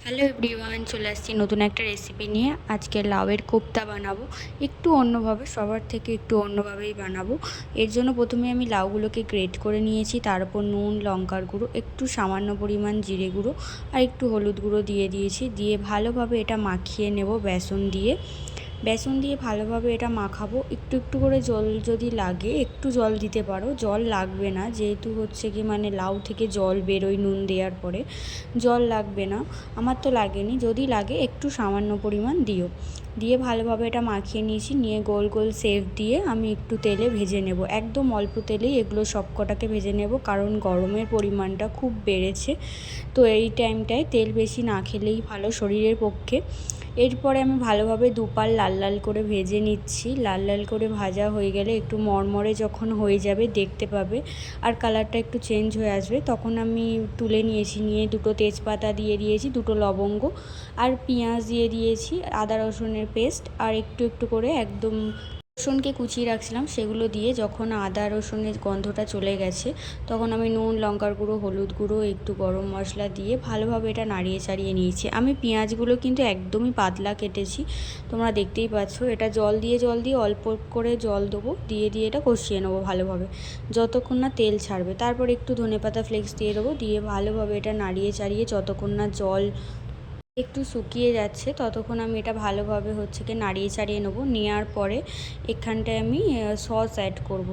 Hello everyone, চলে আসছি নতুন একটা রেসিপি নিয়ে। আজকে লাউয়ের কোপ্তা বানাবো একটু অন্যভাবে, সবার থেকে একটু অন্যভাবেই বানাবো। এর জন্য প্রথমে আমি লাউগুলোকে গ্রেট করে নিয়েছি, তার উপর নুন, লঙ্কার গুঁড়ো, একটু সামান্য পরিমাণ জিরে গুঁড়ো আর একটু হলুদ গুঁড়ো দিয়ে দিয়েছি। দিয়ে ভালোভাবে এটা মাখিয়ে নেব বেসন দিয়ে ভালোভাবে এটা মাখাবো। একটু একটু করে জল যদি লাগে একটু জল দিতে পারো, জল লাগবে না, যেহেতু হচ্ছে কি মানে লাউ থেকে জল বেরোয় নুন দেওয়ার পরে, জল লাগবে না। আমার তো লাগেনি, যদি লাগে একটু সামান্য পরিমাণ দিও। দিয়ে ভালোভাবে এটা মাখিয়ে নিয়েছি, নিয়ে গোল গোল শেপ দিয়ে আমি একটু তেলে ভেজে নেব। একদম অল্প তেলেই এগুলো সব কটাকে ভেজে নেব, কারণ গরমের পরিমাণটা খুব বেড়েছে। তো এই টাইমটায় তেল বেশি না খেলেই ভালো শরীরের পক্ষে। এরপরে আমি ভালোভাবে দুপাল লাল লাল করে ভেজে নিচ্ছি। লাল লাল করে ভাজা হয়ে গেলে একটু মরমরে যখন হয়ে যাবে দেখতে পাবে, আর কালারটা একটু চেঞ্জ হয়ে আসবে, তখন আমি তুলে নিয়েছি। নিয়ে দুটো তেজপাতা দিয়ে দিয়েছি, দুটো লবঙ্গ আর পেঁয়াজ দিয়ে দিয়েছি, আদা রসুনের পেস্ট আর একটু একটু করে একদম রসুনকে কুচিয়ে রাখছিলাম সেগুলো দিয়ে যখন আদা রসুনের গন্ধটা চলে গেছে, তখন আমি নুন, লঙ্কার গুঁড়ো, হলুদ গুঁড়ো, একটু গরম মশলা দিয়ে ভালোভাবে এটা নাড়িয়ে চাড়িয়ে নিয়েছি। আমি পেঁয়াজগুলো কিন্তু একদমই পাতলা কেটেছি, তোমরা দেখতেই পাচ্ছ। এটা জল দিয়ে অল্প করে জল দেবো, দিয়ে এটা কষিয়ে নেবো ভালোভাবে যতক্ষণ না তেল ছাড়বে। তারপর একটু ধনেপাতা ফ্লেক্স দিয়ে দেবো, দিয়ে ভালোভাবে এটা নাড়িয়ে চাড়িয়ে যতক্ষণ না জল একটু শুকিয়ে যাচ্ছে ততক্ষণ আমি এটা ভালোভাবে নাড়িয়ে চাড়িয়ে নেবো। নেওয়ার পরে এখানটায় আমি সস অ্যাড করব।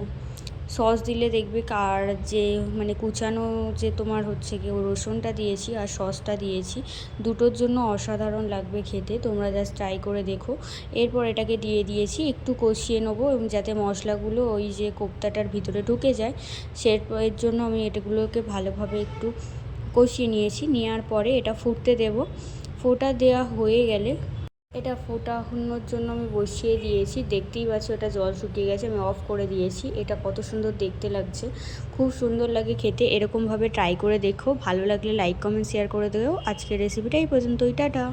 সস দিলে দেখবে কার যে মানে কুচানো যে তোমার রসুনটা দিয়েছি আর সসটা দিয়েছি, দুটোর জন্য অসাধারণ লাগবে খেতে। তোমরা জাস্ট ট্রাই করে দেখো। এরপর এটাকে দিয়ে দিয়েছি, একটু কষিয়ে নেবো এবং যাতে মশলাগুলো ওই যে কোপ্তাটার ভিতরে ঢুকে যায়, এর জন্য আমি এটাগুলোকে ভালোভাবে একটু কষিয়ে নিয়েছি। নেওয়ার পরে এটা ফুটতে দেবো। ফোঁটা দেওয়া হয়ে গেলে এটা ফোটানোর জন্য আমি বসিয়ে দিয়েছি। দেখতেই পাচ্ছ এটা জল শুকিয়ে গেছে, আমি অফ করে দিয়েছি। এটা কত সুন্দর দেখতে লাগছে, খুব সুন্দর লাগে খেতে। এরকমভাবে ট্রাই করে দেখো, ভালো লাগলে লাইক, কমেন্ট, শেয়ার করে দেবো। আজকের রেসিপিটা এই পর্যন্তই, টাটা।